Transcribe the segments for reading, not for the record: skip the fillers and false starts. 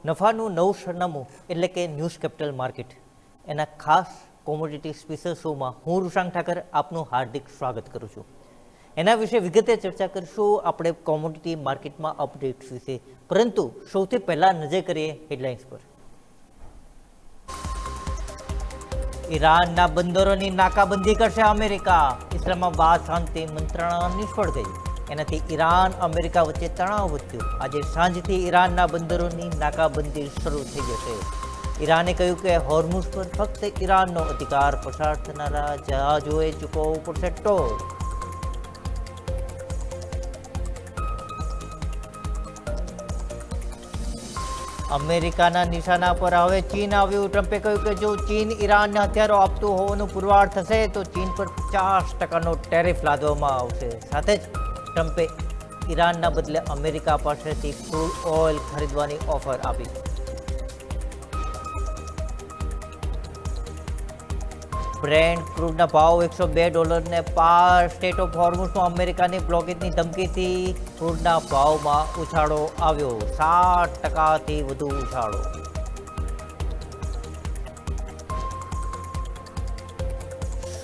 નફાનું નવું સરનામું એટલે કે ન્યૂઝ કેપિટલ માર્કેટ એના ખાસ કોમોડિટી સ્પેશિયલ શોમાં હું ઋષાંગ ઠાકર આપનું હાર્દિક સ્વાગત કરું છું. એના વિશે વિગતે ચર્ચા કરીશું આપણે કોમોડિટી માર્કેટમાં અપડેટ્સ વિશે, પરંતુ સૌથી પહેલાં નજર કરીએ હેડલાઇન્સ પર. ઈરાનના બંદરોની નાકાબંધી કરશે અમેરિકા. ઇસ્લામાબાદ શાંતિ મંત્રણા નિષ્ફળ ગઈ. એનાથી ઈરાન અમેરિકા વચ્ચે તણાવ વધ્યો. આજે સાંજથી ઈરાનના બંદરોની નાકાબંધી શરૂ થઈ જશે. ઈરાને કહ્યું કે હોર્મુઝ પર ફક્ત ઈરાનનો અધિકાર, પસાર થનારા જહાજોએ ચૂકવવું પડશે ટોલ. અમેરિકાના નિશાના પર હવે ચીન આવ્યું. ટ્રમ્પે કહ્યું કે જો ચીન ઈરાનને હથિયારો આપતું હોવાનું પુરવાર થશે તો ચીન પર 50% ટેરિફ લાદવામાં આવશે. સાથે જ ટ્રમ્પે ઈરાનના બદલે અમેરિકા પાસેથી ક્રૂડ ઓઇલ ખરીદવાની ઓફર આપી. બ્રેન્ટ ક્રૂડના ભાવ $102 પાર. સ્ટેટ ઓફ હોર્મુઝમાં અમેરિકાની બ્લોકેજની ધમકીથી ક્રૂડના ભાવમાં ઉછાળો આવ્યો. 60%થી વધુ ઉછાળો.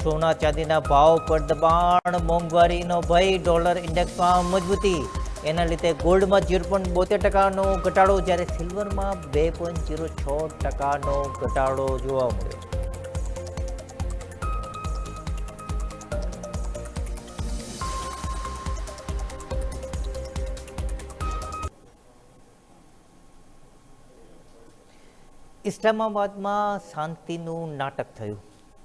સોના ચાંદીના ભાવ પર દબાણ, મોંઘવારીનો ભય, ડોલર ઇન્ડેક્સમાં મજબૂતી. એના લીધે ગોલ્ડમાં 0.72%નો ઘટાડો, જ્યારે સિલ્વરમાં 2.06%નો ઘટાડો જોવા મળ્યો. ઇસ્લામાબાદમાં શાંતિનું નાટક થયું.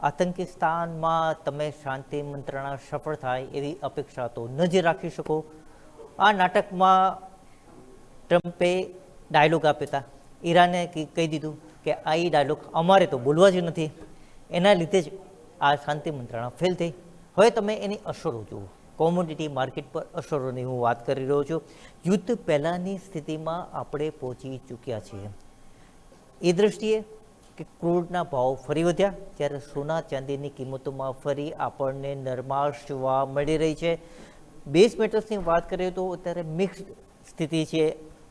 આતંકિસ્તાનમાં તમે શાંતિ મંત્રણા સફળ થાય એવી અપેક્ષા તો ન જ રાખી શકો. આ નાટકમાં ટ્રમ્પે ડાયલોગ આપ્યા હતા. ઈરાને કહી દીધું કે આ ડાયલોગ અમારે તો બોલવા જ નથી. એના લીધે જ આ શાંતિ મંત્રણા ફેલ થઈ. હવે તમે એની અસરો જુઓ. કોમોડિટી માર્કેટ પર અસરોની હું વાત કરી રહ્યો છું. યુદ્ધ પહેલાંની સ્થિતિમાં આપણે પહોંચી ચૂક્યા છીએ. એ દૃષ્ટિએ કે ક્રૂડના ભાવ ફરી વધ્યા, જ્યારે સોના ચાંદીની કિંમતોમાં ફરી આપણને નરમાશ જોવા મળી રહી છે. બેઝ મેટલ્સની વાત કરીએ તો અત્યારે મિક્સ્ડ સ્થિતિ છે.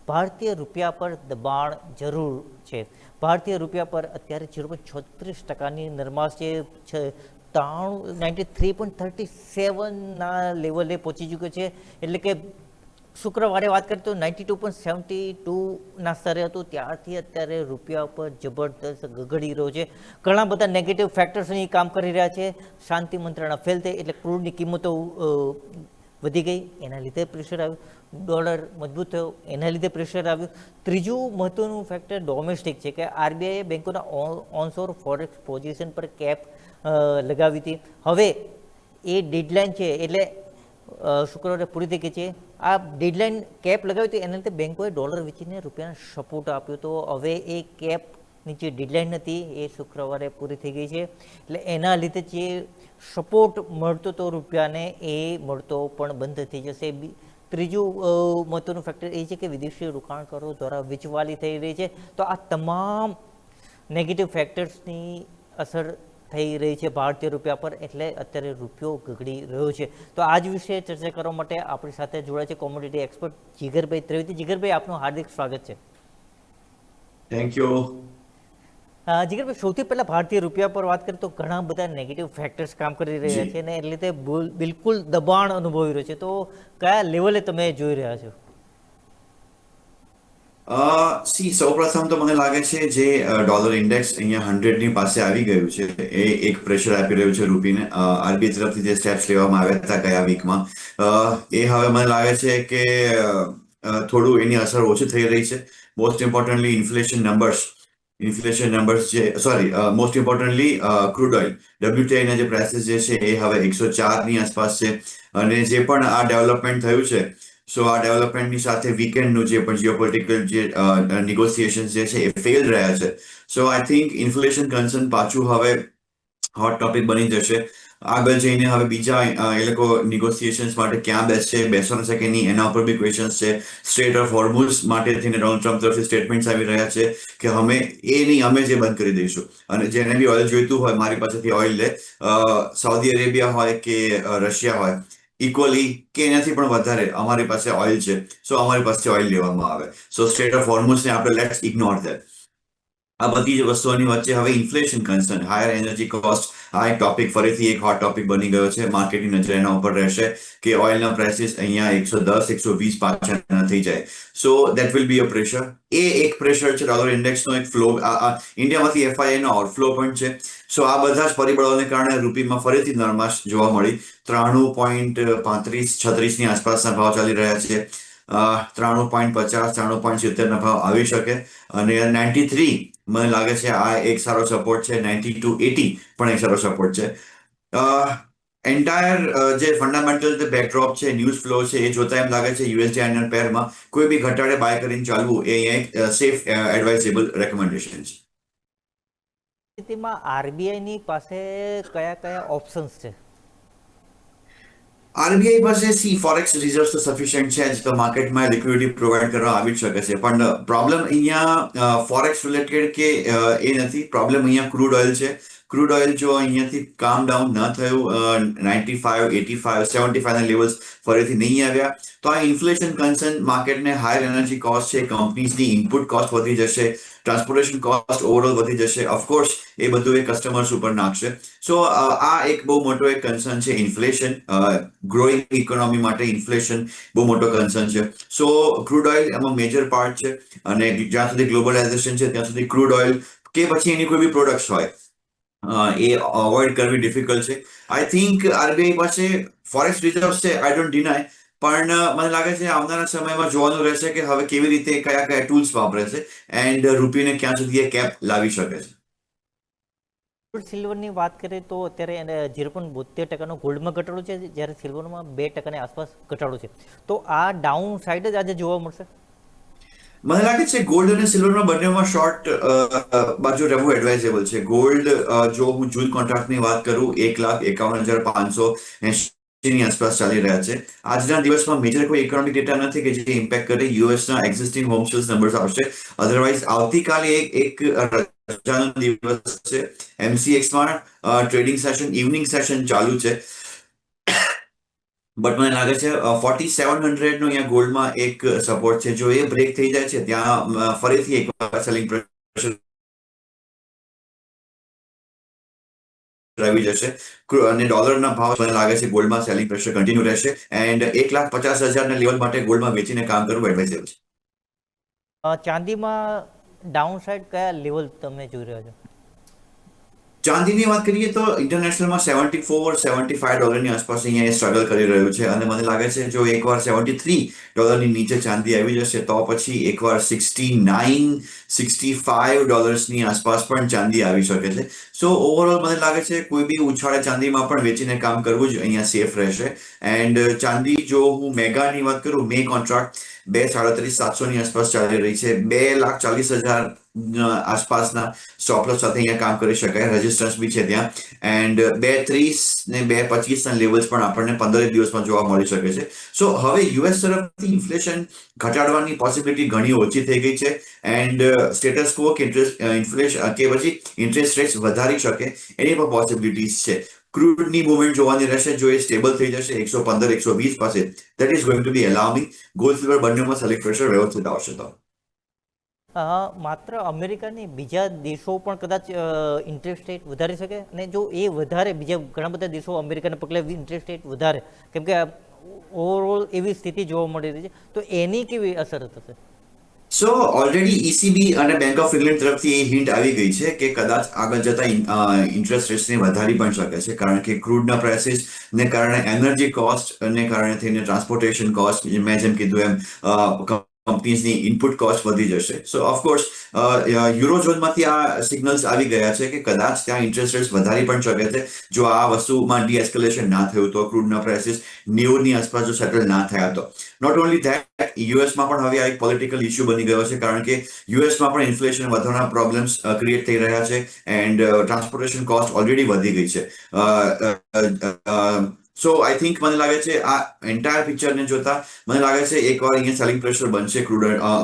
ભારતીય રૂપિયા પર દબાણ જરૂર છે. ભારતીય રૂપિયા પર અત્યારે 0.36%ની નરમાશ છે. 93.37ના લેવલે પહોંચી ચૂક્યો છે. એટલે કે શુક્રવારે વાત કરીએ તો 92.72ના સ્તરે હતું. ત્યારથી અત્યારે રૂપિયા પર જબરદસ્ત ગગડી રહ્યો છે. ઘણા બધા નેગેટિવ ફેક્ટર્સ અહીં કામ કરી રહ્યા છે. શાંતિ મંત્રણા ફેલ થઈ એટલે ક્રૂડની કિંમતો વધી ગઈ, એના લીધે પ્રેશર આવ્યું. ડોલર મજબૂત થયો, એના લીધે પ્રેશર આવ્યું. ત્રીજું મહત્વનું ફેક્ટર ડોમેસ્ટિક છે કે આરબીઆઈએ બેંકોના ઓનશોર ફોરેક્સ પોઝિશન પર કેપ લગાવી હતી. હવે એ ડેડલાઇન છે એટલે શુક્રવારે પૂરી થઈ ગઈ છે. આ ડેડલાઇન કેપ લગાવી હતી, એના લીધે બેંકોએ ડોલર વેચીને રૂપિયાને સપોર્ટ આપ્યો. તો હવે એ કેપની જે ડેડલાઇન હતી એ શુક્રવારે પૂરી થઈ ગઈ છે. એટલે એના લીધે જે સપોર્ટ મળતો હતો રૂપિયાને એ મળતો પણ બંધ થઈ જશે. ત્રીજું મહત્વનું ફેક્ટર એ છે કે વિદેશી રોકાણકારો દ્વારા વેચવાલી થઈ રહી છે. તો આ તમામ નેગેટિવ ફેક્ટર્સની અસર થઈ રહી છે ભારતીય રૂપિયા પર, એટલે અત્યારે રૂપિયો ગગડી રહ્યો છે. તો આજ વિશે ચર્ચા કરવા માટે આપણી સાથે જોડાય છે કોમોડિટી એક્સપર્ટ જીગરભાઈ ત્રિવેદી. જીગરભાઈ, આપનું હાર્દિક સ્વાગત છે. Thank you. જીગરભાઈ, સૌથી પહેલાં ભારતીય રૂપિયા પર વાત કરીએ તો ઘણા બધા નેગેટિવ ફેક્ટર્સ કામ કરી રહ્યા છે અને એ લીધે બિલકુલ દબાણ અનુભવી રહ્યો છે. તો કયા લેવલે તમે જોઈ રહ્યા છો? સૌપ્રથમ તો મને લાગે છે જે ડોલર ઇન્ડેક્સ અહીંયા 100ની પાસે આવી ગયું છે એ એક પ્રેશર આપી રહ્યું છે રૂપીને. આરબીઆઈ તરફથી જે સ્ટેપ્સ લેવામાં આવ્યા હતા ગયા વીકમાં એ હવે મને લાગે છે કે થોડું એની અસર ઓછી થઈ રહી છે. મોસ્ટ ઇમ્પોર્ટન્ટલી ઇન્ફ્લેશન નંબર્સ જે most importantly crude oil WTI ના જે પ્રાઇસીસ જે છે એ હવે 104ની આસપાસ છે. અને જે પણ આ ડેવલપમેન્ટ થયું છે, સો આ ડેવલપમેન્ટની સાથે વીકેન્ડનું જે પણ જીઓપોલિટિકલ જે નિગોસિએશન્સ જે છે એ ફેલ રહ્યા છે. સો આઈ થિંક ઇન્ફ્લેશન કન્સર્ન પાછું હવે હોટ ટોપિક બની જશે. આગળ જઈને હવે બીજા એ લોકો નિગોસિએશન્સ માટે ક્યાં બેસવાનો છે કે નહીં એના ઉપર બી ક્વેશ્ચન્સ છે. સ્ટેટ ઓફ હોર્મુઝ માટે થઈને ડોનાલ્ડ ટ્રમ્પ તરફથી સ્ટેટમેન્ટ્સ આવી રહ્યા છે કે અમે જે બંધ કરી દઈશું અને જેને બી ઓઇલ જોઈતું હોય મારી પાસેથી ઓઇલ લે. સાઉદી અરેબિયા હોય કે રશિયા હોય, ઇક્વલી કે એનાથી પણ વધારે અમારી પાસે ઓઇલ છે, સો અમારી પાસે ઓઇલ લેવામાં આવે. સો સ્ટેટ ઓફ હોર્મુઝને આપણે લેટ્સ ઇગ્નોર ધેટ. આ બધી જ વસ્તુઓની વચ્ચે હવે inflation concern, higher energy cost, આ એક ટોપિક ફરીથી એક હોટ ટોપિક બની ગયો છે. માર્કેટની નજર એના ઉપર રહેશે કે ઓઇલના પ્રાઇસીસ અહીંયા 110 120 પાછા ના થઈ જાય. So that will be a pressure. એ એક પ્રેશર છે. ડોલર ઇન્ડેક્સનો એક ફ્લો, ઇન્ડિયામાંથી એફઆઈઆઈ નો આઉટફ્લો પણ છે. સો આ બધા જ પરિબળોને કારણે રૂપીમાં ફરીથી નરમાશ જોવા મળી. 93.35 ની આસપાસના ભાવ ચાલી રહ્યા છે. 93.50 93.70 ભાવ આવી શકે. અને 93 મને લાગે છે આ એક સારો સપોર્ટ છે. 92.80 પણ એક સારો સપોર્ટ છે. એન્ટાયર જે ફંડામેન્ટલ બેકડ્રોપ છે, ન્યૂઝ ફ્લો છે, એ જોતા એમ લાગે છે યુએસડી આઈએનઆર પેરમાં કોઈ બી ઘટાડે બાય કરીને ચાલવું એ એક સેફ એડવાઇઝેબલ રેકમેન્ડેશન છે. સ્થિતિમાં આરબીઆઈની પાસે કયા કયા ઓપ્શન્સ છે? આરબીઆઈ પાસે ફોરેક્સ રિઝર્વ તો સફિશિયન્ટ છે જ, તો માર્કેટમાં લિક્વિડિટી પ્રોવાઈડ કરવા આવી જ શકે છે. પણ પ્રોબ્લેમ અહીંયા ફોરેક્સ રિલેટેડ કે એ નથી. પ્રોબ્લેમ અહીંયા ક્રૂડ ઓઇલ છે. ક્રૂડ ઓઇલ જો અહીંયાથી કામ ડાઉન ન થયું, 95 85 75 ના લેવલ્સ ફરીથી નહીં આવ્યા, તો આ ઇન્ફ્લેશન કન્સર્ન માર્કેટને હાયર એનર્જી કોસ્ટ છે, કંપનીઝની ઇનપુટ કોસ્ટ વધી જશે, ટ્રાન્સપોર્ટેશન કોસ્ટ ઓવરઓલ વધી જશે. ઓફકોર્સ એ બધું એ કસ્ટમર્સ ઉપર નાખશે. સો આ એક બહુ મોટો એક કન્સર્ન છે. ઇન્ફ્લેશન, ગ્રોઈંગ ઇકોનોમી માટે ઇન્ફ્લેશન બહુ મોટો કન્સર્ન છે. સો ક્રૂડ ઓઇલ એમાં મેજર પાર્ટ છે. અને જ્યાં સુધી ગ્લોબલાઇઝેશન છે ત્યાં સુધી ક્રૂડ ઓઇલ કે પછી એની કોઈ બી પ્રોડક્ટ્સ હોય એ અવોઇડ કરવી ડિફિકલ્ટ છે. આઈ થિંક આરબીઆઈ પાસે ફોરેક્સ રિઝર્વ્સ છે, આઈ ડોન્ટ ડિનાય. પણ મને લાગે છે આવનારા સમયમાં જોવાનું રહેશે કે હવે કેવી રીતે કયા કયા ટૂલ્સ વાપરે છે એન્ડ રૂપીને ક્યાં સુધી એ કેપ લાવી શકે છે. ગોલ્ડ સિલ્વરની વાત કરીએ તો અત્યારે એને 0.72% ગોલ્ડમાં ઘટાડો છે, જ્યારે સિલ્વરમાં 2% આસપાસ ઘટાડો છે. તો આ ડાઉન સાઇડ જ આજે જોવા મળશે. મને લાગે છે ગોલ્ડ અને સિલ્વરમાં બંનેમાં શોર્ટ બાજુ રહેવું એડવાઇઝેબલ છે. ગોલ્ડ જો હું જૂન કોન્ટ્રાક્ટની વાત કરું, 1,51,580 ની આસપાસ ચાલી રહ્યા છે. આજના દિવસમાં મેજર કોઈ ઇકોનોમિક ડેટા નથી કે જે ઇમ્પેક્ટ કરે. યુએસના એક્ઝિસ્ટિંગ હોમ સેલ્સ નંબર્સ આવશે. અધરવાઇઝ આવતીકાલે એક રજાનો દિવસ છે. એમસીએક્સમાં ટ્રેડિંગ સેશન, ઇવનિંગ સેશન ચાલુ છે. બટ મને લાગે છે 4700 નો અહીંયા ગોલ્ડમાં એક સપોર્ટ છે. જો એ બ્રેક થઈ જાય છે ત્યાં ફરીથી એકવાર સેલિંગ પ્રેશર આવી જશે. અને ડોલરના ભાવ મને લાગે છે ગોલ્ડમાં સેલિંગ પ્રેશર કન્ટિન્યુ રહેશે. એન્ડ 1,50,000 ના લેવલ માટે ગોલ્ડમાં વેચીને કામ કરવું એડવાઇઝેબલ છે. ચાંદીમાં ડાઉન સાઇડ કયા લેવલ તમે જોઈ રહ્યા છો? ચાંદીની વાત કરીએ તો ઇન્ટરનેશનલમાં $74-75 આસપાસ અહીંયા સ્ટ્રગલ કરી રહ્યું છે. અને મને લાગે છે જો એકવાર $73 નીચે ચાંદી આવી જશે તો પછી એકવાર $69-65 આસપાસ પણ ચાંદી આવી શકે છે. સો ઓવરઓલ મને લાગે છે કોઈ બી ઉછાળે ચાંદીમાં પણ વેચીને કામ કરવું જ અહીંયા સેફ રહેશે. એન્ડ ચાંદી જો હું મેગાની વાત કરું, મે કોન્ટ્રાક્ટ 2,37,700 ની આસપાસ ચાલી રહી છે. 2,40,000 આસપાસના સ્ટોપલોસ સાથે અહીંયા કામ કરી શકાય. રેઝિસ્ટન્સ બી છે ત્યાં. એન્ડ 2,30 ને 2,25 ના લેવલ્સ પણ આપણને 15 દિવસમાં જોવા મળી શકે છે. સો હવે યુએસ તરફથી ઇન્ફ્લેશન ઘટાડવાની પોસિબિલિટી ઘણી ઓછી થઈ ગઈ છે. એન્ડ સ્ટેટસ ક્વો કે ઇન્ફ્લેશન કે પછી ઇન્ટરેસ્ટ રેટ્સ વધારી શકે એની પણ પોસિબિલિટીઝ છે. ક્રૂડની મુવમેન્ટ જોવાની રહેશે. જો એ સ્ટેબલ થઈ જશે 115-120 પાસે, that is going to be alarming. Gold silver બંનેમાં સેલિંગ પ્રેશર વ્યવસ્થિત આવશે. તો માત્ર અમેરિકા નહીં, બીજા દેશો પણ કદાચ ઇન્ટરેસ્ટ રેટ વધારી શકે. અને જો એ વધારે, બીજા ઘણા બધા દેશો અમેરિકાને પગલે ઇન્ટરેસ્ટ રેટ વધારે, કેમ કે ઓવરઓલ એવી સ્થિતિ જોવા મળી રહી છે, તો એની કેવી અસર થશે? સો ઓલરેડી ઈસીબી અને બેંક ઓફ ઇંગ્લેન્ડ તરફથી એ હિન્ટ આવી ગઈ છે કે કદાચ આગળ જતા ઇન્ટરેસ્ટ રેટ્સને વધારી પણ શકે છે. કારણ કે ક્રૂડના પ્રાઇસીસ ને કારણે, એનર્જી કોસ્ટ ને કારણે થઈને ટ્રાન્સપોર્ટેશન કોસ્ટ, મેં જેમ કીધું એમ કંપનીઝની ઇનપુટ કોસ્ટ વધી જશે. સો ઓફકોર્સ યુરોઝોનમાંથી આ સિગ્નલ્સ આવી ગયા છે કે કદાચ ત્યાં ઇન્ટરેસ્ટ રેટ્સ વધારી પણ શકે છે. જો આ વસ્તુમાં ડીએસ્કેલેશન ના થયું તો, ક્રૂડના પ્રાઇસીસ 90 ની આસપાસ જો સેટલ ના થયા તો. નોટ ઓનલી ધેટ, યુએસમાં પણ હવે આ એક પોલિટિકલ ઇશ્યુ બની ગયો છે. કારણ કે યુએસમાં પણ ઇન્ફ્લેશન વધવાના પ્રોબ્લેમ્સ ક્રિએટ થઈ રહ્યા છે. એન્ડ ટ્રાન્સપોર્ટેશન કોસ્ટ ઓલરેડી વધી ગઈ છે. સો આઈ થિંક મને લાગે છે આ એન્ટાયર પિક્ચરને જોતા મને લાગે છે એકવાર અહીંયા સેલિંગ પ્રેશર બનશે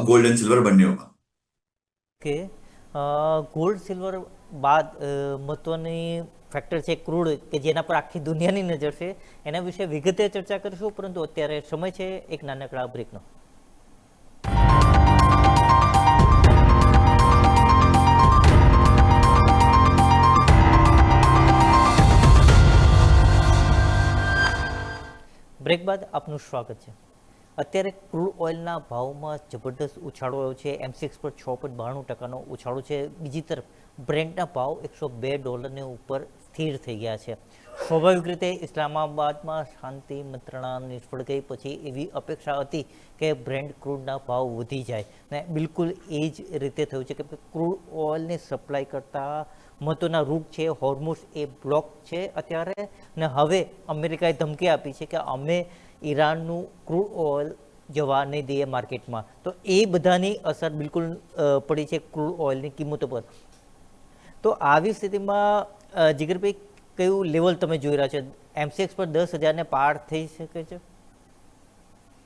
ગોલ્ડ એન્ડ સિલ્વર બંનેમાં. કે ગોલ્ડ સિલ્વર બાદ મહત્વની ફેક્ટર છે ક્રૂડ, કે જેના પર આખી દુનિયાની નજર છે, એના વિશે વિગતે ચર્ચા કરીશું. પરંતુ અત્યારે સમય છે એક નાનકડા બ્રેકનો. બ્રેક બાદ આપનું સ્વાગત છે. અત્યારે ક્રૂડ ઓઇલના ભાવમાં જબરદસ્ત ઉછાળો આવ્યો છે. M6 પર 6.92% ઉછાળો છે. બીજી તરફ બ્રેન્ટના ભાવ $102 ઉપર સ્થિર થઈ ગયા છે. સ્વાભાવિક રીતે ઇસ્લામાબાદમાં શાંતિ મંત્રણા નિષ્ફળ ગઈ પછી એવી અપેક્ષા હતી કે બ્રેન્ટ ક્રૂડના ભાવ વધી જાય, ને બિલકુલ એ જ રીતે થયું છે. કે ક્રૂડ ઓઇલને સપ્લાય કરતા મહત્વના રૂટ છે હોર્મુઝ, એ બ્લોક છે અત્યારે. ને હવે અમેરિકાએ ધમકી આપી છે કે અમે ઈરાનનું ક્રૂડ ઓઇલ જવા નહીં દઈએ માર્કેટમાં. તો એ બધાની અસર બિલકુલ પડી છે ક્રૂડ ઓઇલની કિંમતો પર. તો આવી સ્થિતિમાં જીગરભાઈ, કયું લેવલ તમે જોઈ રહ્યા છો? M6 પર 10,000 પાર થઈ શકે છે?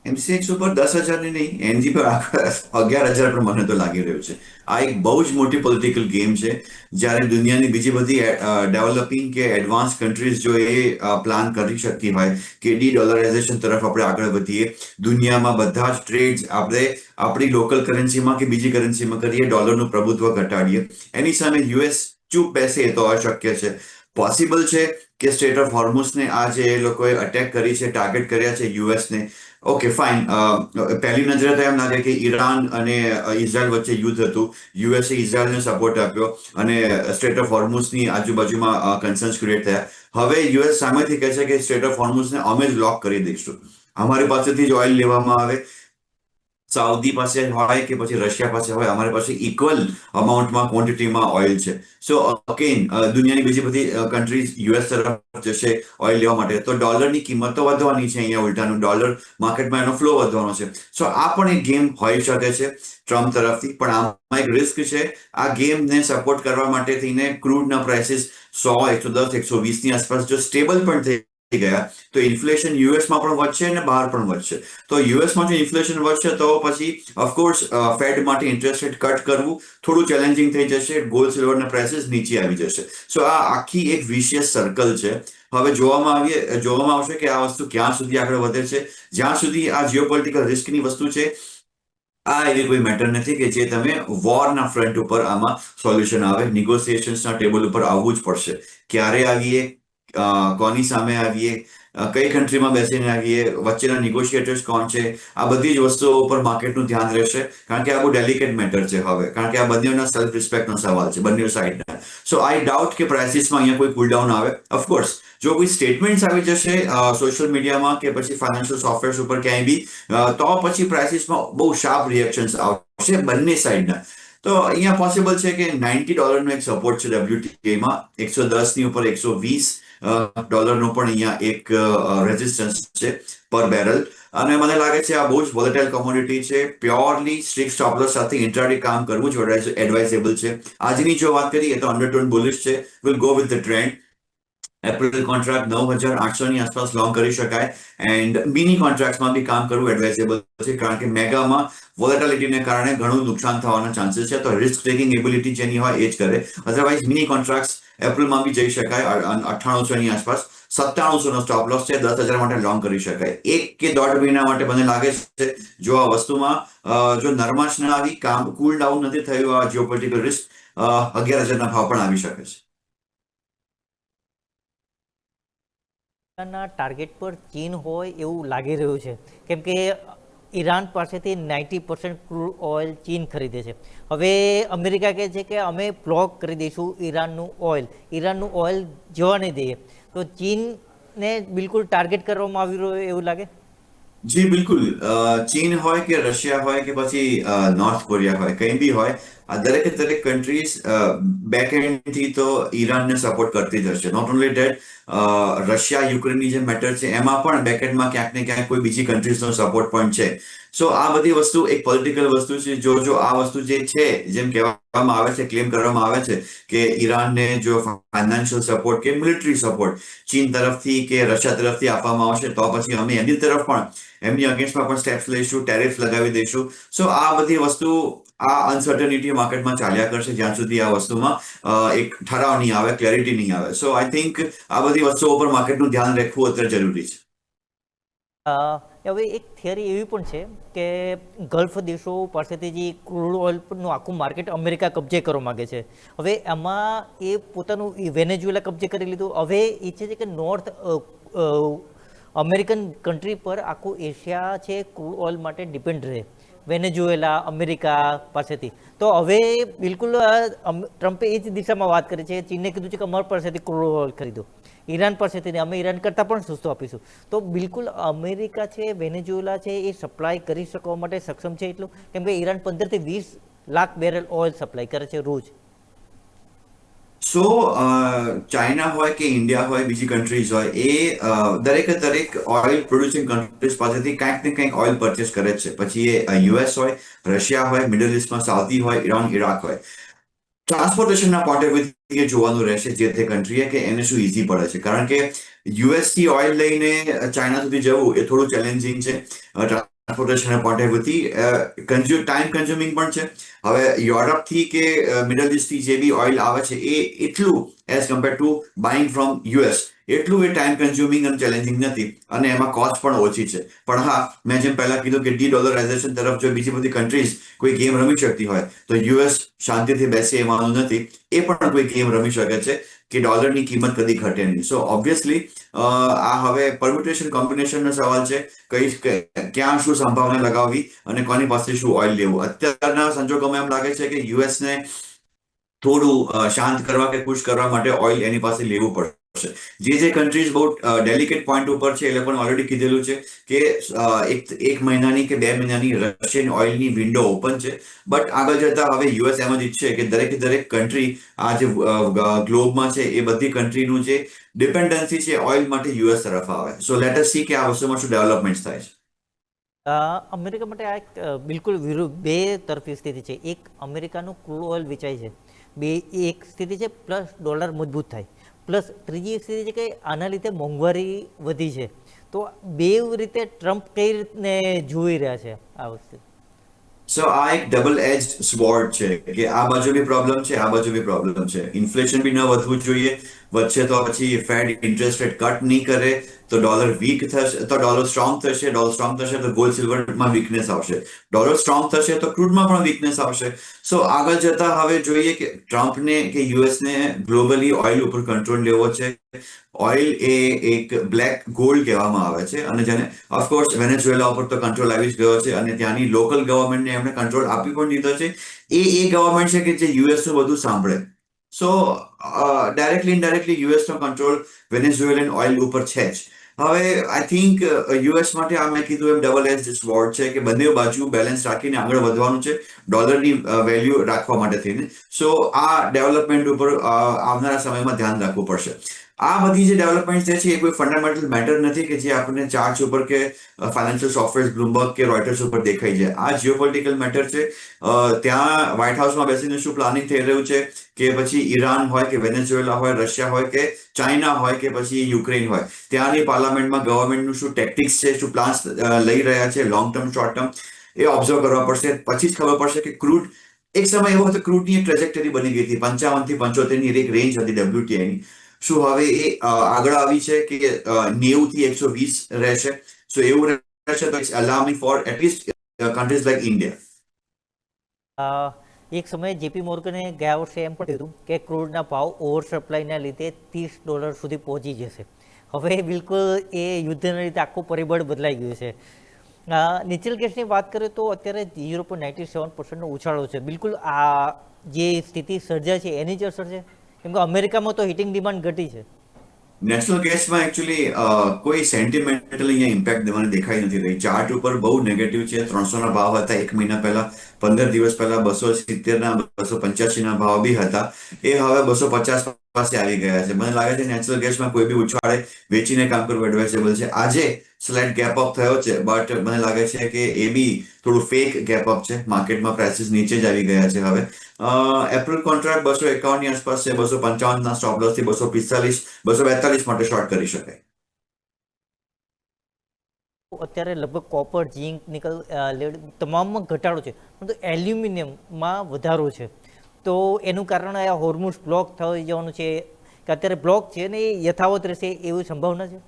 MCX ઉપર 10,000 નહીં, NG પર 11,000 પણ મને તો લાગી રહ્યું છે. આ એક બહુ જ મોટી પોલિટિકલ ગેમ છે. જ્યારે દુનિયાની બીજી બધી ડેવલપિંગ કે એડવાન્સ કન્ટ્રીઝ જો એ પ્લાન કરી શકતી હોય કે ડી-ડોલરાઇઝેશન તરફ આપણે આગળ વધીએ, દુનિયામાં બધા જ ટ્રેડ્સ આપણે આપણી લોકલ કરન્સીમાં કે બીજી કરન્સીમાં કરીએ, ડોલરનું પ્રભુત્વ ઘટાડીએ, એની સામે યુએસ ચૂપ બેસે એ તો અશક્ય છે. પોસિબલ છે કે સ્ટ્રેટ ઓફ હોર્મુઝને આ જે એ લોકોએ અટેક કરી છે, ટાર્ગેટ કર્યા છે યુએસને, ઓકે ફાઇન. પહેલી નજરે તો એમ લાગે કે ઈરાન અને ઇઝરાયલ વચ્ચે યુદ્ધ હતું, યુએસએ ઇઝરાયલને સપોર્ટ આપ્યો અને સ્ટ્રેટ ઓફ હોર્મુઝની આજુબાજુમાં કન્સર્ન્સ ક્રિએટ થયા. હવે યુએસ સામેથી કહે છે કે સ્ટ્રેટ ઓફ હોર્મુઝને અમે જ લોક કરી દઈશું, અમારી પાસેથી જ ઓઇલ લેવામાં આવે. સાઉદી પાસે હોય કે પછી રશિયા પાસે હોય, અમારી પાસે ઇક્વલ અમાઉન્ટમાં ક્વોન્ટિટીમાં ઓઇલ છે. સો અગેન દુનિયાની બીજી બધી કન્ટ્રીઝ યુએસ તરફ જશે ઓઇલ લેવા માટે, તો ડોલરની કિંમત તો વધવાની છે. અહીંયા ઉલટાનું ડોલર માર્કેટમાં એનો ફ્લો વધવાનો છે. સો આ પણ એક ગેમ હોઈ શકે છે ટ્રમ્પ તરફથી, પણ આમાં એક રિસ્ક છે. આ ગેમને સપોર્ટ કરવા માટે થઈને ક્રૂડના પ્રાઇસીસ 100, 110, 120 ની આસપાસ જો સ્ટેબલ પણ થઈ ગયા તો ઇન્ફ્લેશન યુએસમાં પણ વધશે અને બહાર પણ વધશે. તો યુએસમાં જો ઇન્ફ્લેશન વધશે તો પછી ઓફકોર્સ ફેડ માટે ઇન્ટરેસ્ટ રેટ કટ કરવું થોડું ચેલેન્જિંગ થઈ જશે, ગોલ્ડ સિલ્વરના પ્રાઇસીસ નીચે આવી જશે. સો આ આખી એક વિશિયસ સર્કલ છે. હવે જોવામાં આવશે કે આ વસ્તુ ક્યાં સુધી આગળ વધે છે. જ્યાં સુધી આ જીઓપોલિટિકલ રિસ્કની વસ્તુ છે, આ એવી કોઈ મેટર નથી કે જે તમે વોરના ફ્રન્ટ ઉપર આમાં સોલ્યુશન આવે. નિગોસિએશન્સના ટેબલ ઉપર આવવું જ પડશે. ક્યારે આવીએ, કોની સામે આવીએ, કઈ કન્ટ્રીમાં બેસીને આવીએ, વચ્ચેના નિગોશિએટર્સ કોણ છે, આ બધી જ વસ્તુઓ ઉપર માર્કેટનું ધ્યાન રહેશે. કારણ કે આ બહુ ડેલિકેટ મેટર છે હવે, કારણ કે આ બંનેના સેલ્ફ રિસ્પેક્ટનો સવાલ છે બંને સાઈડના. સો આઈ ડાઉટ કે પ્રાઇસીસમાં અહીંયા કોઈ કુલડાઉન આવે. ઓફકોર્સ જો કોઈ સ્ટેટમેન્ટ્સ આવી જશે સોશિયલ મીડિયામાં કે પછી ફાઇનાન્શિયલ સોફ્ટવેર્સ ઉપર ક્યાંય બી, તો પછી પ્રાઇસીસમાં બહુ શાર્પ રિએક્શન્સ આવશે બંને સાઈડના. તો અહીંયા પોસિબલ છે કે $90 એક સપોર્ટ છે WTI-માં, 110 ની ઉપર $120 પણ અહીંયા એક રેઝિસ્ટન્સ છે પર બેરલ. અને મને લાગે છે આ બહુ જ વોલેટાઇલ કોમોડિટી છે. પ્યોરલી સ્ટ્રિક્ટ સ્ટોપ લોસ સાથે ઇન્ટ્રાડે કામ કરવું જ એડવાઇઝેબલ છે. આજની જો વાત કરીએ તો અંડરટોન બુલિશ છે, will go with the trend. April contract 9,800 ની આસપાસ લોંગ કરી શકાય. એન્ડ મિની કોન્ટ્રાક્ટમાં બી કામ કરવું એડવાઇઝેબલ છે, કારણ કે મેગામાં વોલેટિલિટીને કારણે ઘણું નુકસાન થવાના ચાન્સીસ છે. તો રિસ્ક ટેકિંગ એબિલિટી જેની હોય એ જ કરે. અધરવાઇઝ મિની કોન્ટ્રાક્ટ એપ્રિલમાં બી જઈ શકાય 9,800 ની આસપાસ. 9,700 નો સ્ટોપ લોસ છે, 10,000 માટે લોંગ કરી શકાય. 1 કે 1.5 મહિના માટે મને લાગે છે જો આ વસ્તુમાં જો નરમાશ ના આવી, કામ કુલ ડાઉન નથી થયું, આ જીઓપોલિટિકલ રિસ્ક 11,000 ના ભાવ પણ આવી શકે છે. ના ટાર્ગેટ પર ચીન હોય એવું લાગી રહ્યું છે, કેમ કે ઈરાન પાસેથી 90% ક્રૂડ ઓઇલ ચીન ખરીદે છે. હવે અમેરિકા કહે છે કે અમે બ્લોક કરી દઈશું ઈરાનનું ઓઇલ જવા નહીં દઈએ. તો ચીનને બિલકુલ ટાર્ગેટ કરવામાં આવી રહ્યું એવું લાગે? જી બિલકુલ. ચીન હોય કે રશિયા હોય કે પછી નોર્થ કોરિયા હોય, કંઈ બી હોય, આ દરેકે દરેક કન્ટ્રીઝ બેકએન્ડથી તો ઈરાનને સપોર્ટ કરતી જ હશે. નોટ ઓનલી ડેટ, રશિયા યુક્રેનની જે મેટર છે એમાં પણ બેકએન્ડમાં ક્યાંક ને ક્યાંક કોઈ બીજી કન્ટ્રીઝનો સપોર્ટ પણ છે. સો આ બધી વસ્તુ એક પોલિટિકલ વસ્તુ છે. જો આ વસ્તુ જે છે, જેમ કહેવામાં આવે છે, ક્લેમ કરવામાં આવે છે કે ઈરાનને જો ફાઇનાન્શિયલ સપોર્ટ કે મિલિટરી સપોર્ટ ચીન તરફથી કે રશિયા તરફથી આપવામાં આવશે તો પછી અમે એની તરફ પણ એમની અગેન્સ્ટમાં પણ સ્ટેપ્સ લઈશું, ટેરિફ લગાવી દઈશું. સો આ બધી વસ્તુ, આ અનસર્ટનિટી માર્કેટમાં ચાલ્યા કરશે જ્યાં સુધી આ વસ્તુમાં એક ઠરાવ નહીં આવે, ક્લેરિટી નહીં આવે. સો આઈ થિંક આ બધી વસ્તુઓ પર માર્કેટનું ધ્યાન રાખવું અત્યારે જરૂરી છે. હવે એક થિયરી એવી પણ છે કે ગલ્ફ દેશો પાસેથી જે ક્રૂડ ઓઇલનું આખું માર્કેટ અમેરિકા કબજે કરવા માગે છે. હવે એમાં એ પોતાનું વેનેઝુએલા કબજે કરી લીધું. હવે ઈચ્છે છે કે નોર્થ અમેરિકન કન્ટ્રી પર આખું એશિયા છે ક્રૂડ ઓઇલ માટે ડિપેન્ડ રહે, વેનેઝુએલા અમેરિકા પાસેથી. તો હવે બિલકુલ ટ્રમ્પે એ જ દિશામાં વાત કરી છે. ચીને કીધું છે કે અમારા પાસેથી ક્રૂડ ઓઇલ ખરીદો, ઈરાન પાસેથી નહીં, અમે ઈરાન કરતાં પણ સસ્તું આપીશું. તો બિલકુલ અમેરિકા છે, વેનેઝુએલા છે, એ સપ્લાય કરી શકવા માટે સક્ષમ છે એટલું, કેમ કે ઈરાન 15 થી 20 લાખ બેરલ ઓઇલ સપ્લાય કરે છે રોજ. સો ચાઇના હોય કે ઇન્ડિયા હોય, બીજી કન્ટ્રીઝ હોય, એ દરેક ઓઇલ પ્રોડ્યુસિંગ કન્ટ્રીઝ પાસેથી કંઈક ને કંઈક ઓઇલ પરચેસ કરે જ છે. પછી એ યુએસ હોય, રશિયા હોય, મિડલ ઇસ્ટમાં સાઉદી હોય, ઈરાન, ઇરાક હોય. ટ્રાન્સપોર્ટેશનના પોઈન્ટ ઓફ વ્યૂથી એ જોવાનું રહેશે જે તે કન્ટ્રીએ કે એને શું ઇઝી પડે છે. કારણ કે યુએસ થી ઓઇલ લઈને ચાઇના સુધી જવું એ થોડું ચેલેન્જિંગ છે ટ્રાન્સપોર્ટેશનના પોઈન્ટ ઓફ વ્યૂથી. ટાઈમ કન્ઝ્યુમિંગ પણ છે. હવે યુરોપથી કે મિડલ ઇસ્ટથી જે બી ઓઇલ આવે છે એ એટલું as compare to buying from US એટલું એ ટાઈમ કન્ઝ્યુમિંગ અને ચેલેન્જિંગ નથી, અને એમાં કોસ્ટ પણ ઓછી છે. પણ હા, મેં જેમ પહેલા કીધું કે ડી-ડોલરાઇઝેશન તરફ જો બીજી બધી કન્ટ્રીઝ કોઈ ગેમ રમી શકતી હોય તો યુએસ શાંતિથી બેસે એવાનું નથી. એ પણ કોઈ ગેમ રમી શકે છે કે ડોલરની કિંમત કદી ઘટે નહીં. સો ઓબ્વિયસલી આ હવે પરમ્યુટેશન કોમ્બિનેશનનો સવાલ છે, ક્યાં શું સંભાવના લગાવવી અને કોની પાસે શું ઓઇલ લેવું. અત્યારના સંજોગોમાં એમ લાગે છે કે યુએસને થોડું શાંત કરવા કે ખુશ કરવા માટે ઓઇલ એની પાસે લેવું પડશે. જે કન્ટ્રીઝ બહુ ડેલિકેટ પોઈન્ટ ઉપર છે એ લોકોને ઓલરેડી કીધેલું છે કે એક મહિનાની કે 2 મહિનાની રશિયન ઓઇલની વિન્ડો ઓપન છે. બટ આગળ જતા હવે યુએસ એમ જ ઈચ્છે કે દરેક કન્ટ્રી આ જે ગ્લોબમાં છે એ બધી કન્ટ્રીનું જે ડિપેન્ડન્સી છે ઓઇલ માટે યુએસ તરફ આવે. સો લેટ અસ સી કે આ વસ્તુમાં શું ડેવલપમેન્ટ થાય છે. અમેરિકા માટે આ એક બિલકુલ વિરુદ્ધ બે તરફી સ્થિતિ છે. એક, અમેરિકાનું ક્રૂડ ઓઇલ વેચાય છે, બે એક સ્થિતિ છે, પ્લસ ડોલર મજબૂત થાય, પ્લસ ત્રીજી સ્થિતિ છે કે આના લીધે મોંઘવારી વધી છે. તો બે રીતે ટ્રમ્પ કઈ રીતને જોઈ રહ્યા છે આ વસ્તુ? સો આ એક ડબલ એજ સ્વોર્ડ છે કે આ બાજુ બી પ્રોબ્લેમ છે, આ બાજુ બી પ્રોબ્લેમ છે. ઇન્ફ્લેશન બી ન વધવું જોઈએ, વધશે તો પછી ફેડ ઇન્ટરેસ્ટ રેટ કટ નહીં કરે તો ડોલર વીક થશે, તો ડોલર સ્ટ્રોંગ થશે. ડોલર સ્ટ્રોંગ થશે તો ગોલ્ડ સિલ્વરમાં વીકનેસ આવશે. ડોલર સ્ટ્રોંગ થશે તો ક્રૂડમાં પણ વીકનેસ આવશે. સો આગળ જતા હવે જોઈએ કે ટ્રમ્પને કે યુએસને ગ્લોબલી ઓઇલ ઉપર કંટ્રોલ લેવો છે. ઓઇલ એ એક બ્લેક ગોલ્ડ કહેવામાં આવે છે, અને જેને ઓફકોર્સ વેનેઝુએલા ઉપર તો કંટ્રોલ આવી જ ગયો છે, અને ત્યાંની લોકલ ગવર્મેન્ટને એમણે કંટ્રોલ આપી પણ દીધો છે. એ ગવર્મેન્ટ છે કે જે યુએસનું બધું સાંભળે. સો ડાયરેક્ટલી ઇનડાયરેક્ટલી યુએસનો કંટ્રોલ વેનેઝુએલન ઓઇલ ઉપર છે જ. હવે આઈ થિંક યુએસ માટે આ મેં કીધું એમ ડબલ એજ સ્વોર્ડ છે કે બંને બાજુ બેલેન્સ રાખીને આગળ વધવાનું છે ડોલરની વેલ્યુ રાખવા માટે થઈને. સો આ ડેવલપમેન્ટ ઉપર આવનારા સમયમાં ધ્યાન રાખવું પડશે. આ બધી જે ડેવલપમેન્ટ છે એ કોઈ ફંડામેન્ટલ મેટર નથી કે જે આપણને ચાર્ટ ઉપર કે ફાઇનાન્શિયલ સોફ્ટવેર બ્લુમબર્ગ કે રોયટર્સ ઉપર દેખાઈ જાય. આ જીઓપોલિટિકલ મેટર છે. ત્યાં વ્હાઇટ હાઉસમાં બેસીને શું પ્લાનિંગ થઈ રહ્યું છે કે પછી ઈરાન હોય કે વેનેઝુએલા હોય, રશિયા હોય કે ચાઇના હોય કે પછી યુક્રેન હોય, ત્યાંની પાર્લામેન્ટમાં ગવર્મેન્ટનું શું ટેક્ટિક્સ છે, શું પ્લાન્સ લઈ રહ્યા છે લોંગ ટર્મ, શોર્ટ ટર્મ, એ ઓબ્ઝર્વ કરવા પડશે. પછી જ ખબર પડશે કે ક્રૂડ, એક સમય એવો હતો ક્રૂડની એક ટ્રેજેક્ટરી બની ગઈ હતી 55 થી 75 ની એક રેન્જ હતી WTI ની. શું હવે એ આગળ આવી છે કે 90 થી 120 રહેશે? સો એવું રહેશે તો it's alarming for at least countries like India. એક સમયે જેપી મોર્ગને ગયા વર્ષે એમ પણ કીધું કે ક્રૂડના ભાવ ઓવર સપ્લાયના લીધે $30 સુધી પહોંચી જશે. હવે બિલકુલ એ યુદ્ધના લીધે આખું પરિબળ બદલાઈ ગયું છે. નેચરલ ગેસની વાત કરીએ તો અત્યારે 0.97%નો ઉછાળો છે. બિલકુલ આ જે સ્થિતિ સર્જાય છે એની જ અસર છે, કેમ કે અમેરિકામાં તો હીટિંગ ડિમાન્ડ ઘટી છે. નેશનલ ગેસમાં એકચ્યુઅલી કોઈ સેન્ટિમેન્ટલ અહીંયા ઇમ્પેક્ટ મને દેખાઈ નથી રહી. ચાર્ટ ઉપર બહુ નેગેટિવ છે. 300 ના ભાવ હતા એક મહિના પહેલા, 15 દિવસ પહેલા 270 ના 285 ના ભાવ બી હતા. એ હવે 250 પાસે આવી ગયા છે. મને લાગે છે નેચરલ ગેસમાં કોઈ બી ઉછાળે વેચીને કામ કરવું એડવાઇઝેબલ છે. આજે સ્લાઇટ ગેપ અપ થયો છે, બટ મને લાગે છે કે એ બી થોડું ફેક ગેપ અપ છે. માર્કેટમાં પ્રાઇસીસ નીચે જ આવી ગયા છે હવે. એપ્રિલ કોન્ટ્રાક્ટ 251 ની આસપાસ છે. 255 ના સ્ટોપ લોસ થી 245 242 માટે શોર્ટ કરી શકાય. અત્યારે લગભગ કોપર, ઝીંક, નિકલ, લેડ તમામમાં ઘટાડો છે, પરંતુ એલ્યુમિનિયમમાં વધારો છે. તો એનું કારણ આ હોર્મોન્સ બ્લોક થઈ જવાનું છે કે અત્યારે બ્લોક છે ને એ યથાવત રહેશે એવી સંભાવના છે?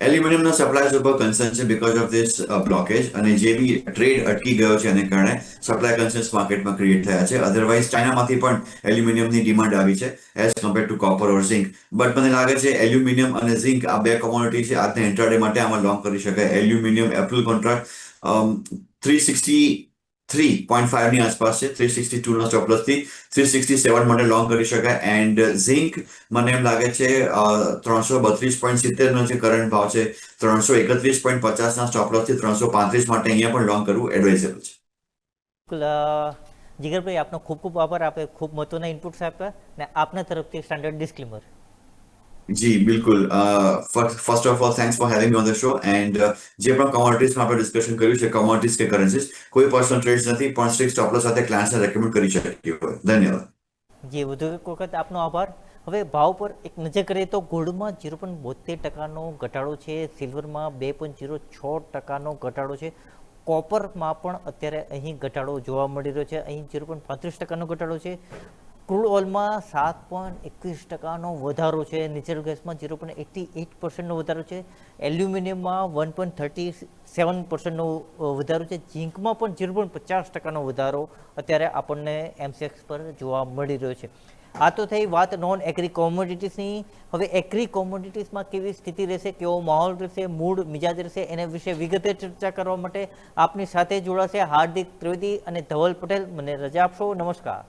એલ્યુમિનિયમના સપ્લાયર્સ ઉપર કન્સર્ન છે બીકોઝ ઓફ ધીસ બ્લોકેજ, અને જે બી ટ્રેડ અટકી ગયો છે એને કારણે સપ્લાય કન્સર્ન્સ માર્કેટમાં ક્રિએટ થયા છે. અધરવાઇઝ ચાઇનામાંથી પણ એલ્યુમિનિયમની ડિમાન્ડ આવી છે as compare to copper or zinc. But મને લાગે છે એલ્યુમિનિયમ અને ઝિંક આ બે કોમોડિટી છે, આજના ઇન્ટ્રાડે માટે આમાં લોંગ કરી શકાય. એલ્યુમિનિયમ એપ્રિલ કોન્ટ્રાક્ટ 363.5 ની આસપાસ છે, 362 ના સ્ટોપ લોસ થી 367 માટે લોંગ કરી શકાય. એન્ડ ઝિંક મને એમ લાગે છે 332.70 નો જે કરંટ ભાવ છે, 331.50 ના સ્ટોપ લોસ થી 335 માટે અહીંયા પણ લોંગ કરવું એડવાઇઝેબલ છે. બિલકુલ, જીગરભાઈ આપનો ખૂબ ખૂબ આભાર, આપે ખૂબ મહત્વના ઇનપુટ્સ આપ્યા ને આપના તરફથી સ્ટાન્ડર્ડ ડિસ્ક્લેમર. જી બિલકુલ. First of all thanks for having me on the show. And જે પણ કોમોડિટીઝમાં આપણે ડિસ્કશન કર્યું છે, કોમોડિટીઝ કે કરન્સીઝ, કોઈ પર્સનલ ટ્રેડ્સ નથી, પણ સ્ટ્રિક્ટ સ્ટોપ લોસ સાથે ક્લાયન્ટ્સને રેકમેન્ડ કરી શકીએ હોય. ધન્યવાદ. જી, વધુ એક વખત આપનો આભાર. હવે ભાવ પર એક નજર કરીએ તો ગોલ્ડમાં 0.72% ઘટાડો છે, સિલ્વરમાં 2.06% ઘટાડો છે, કોપરમાં પણ અત્યારે અહીં ઘટાડો જોવા મળી રહ્યો છે, અહીં 0.35% ઘટાડો છે, ક્રૂડ ઓઇલમાં 7.21% વધારો છે, નેચરલ ગેસમાં 0.88% વધારો છે, એલ્યુમિનિયમમાં 1.37% વધારો છે, ઝીંકમાં પણ 0.50% વધારો અત્યારે આપણને એમસીએક્સ પર જોવા મળી રહ્યો છે. આ તો થઈ વાત નોન એગ્રી કોમોડિટીઝની. હવે એગ્રી કોમોડિટીઝમાં કેવી સ્થિતિ રહેશે, કેવો માહોલ રહેશે, મૂડ મિજાજ રહેશે, એના વિશે વિગતે ચર્ચા કરવા માટે આપની સાથે જોડાશે હાર્દિક ત્રિવેદી અને ધવલ પટેલ. મને રજા આપશો. નમસ્કાર.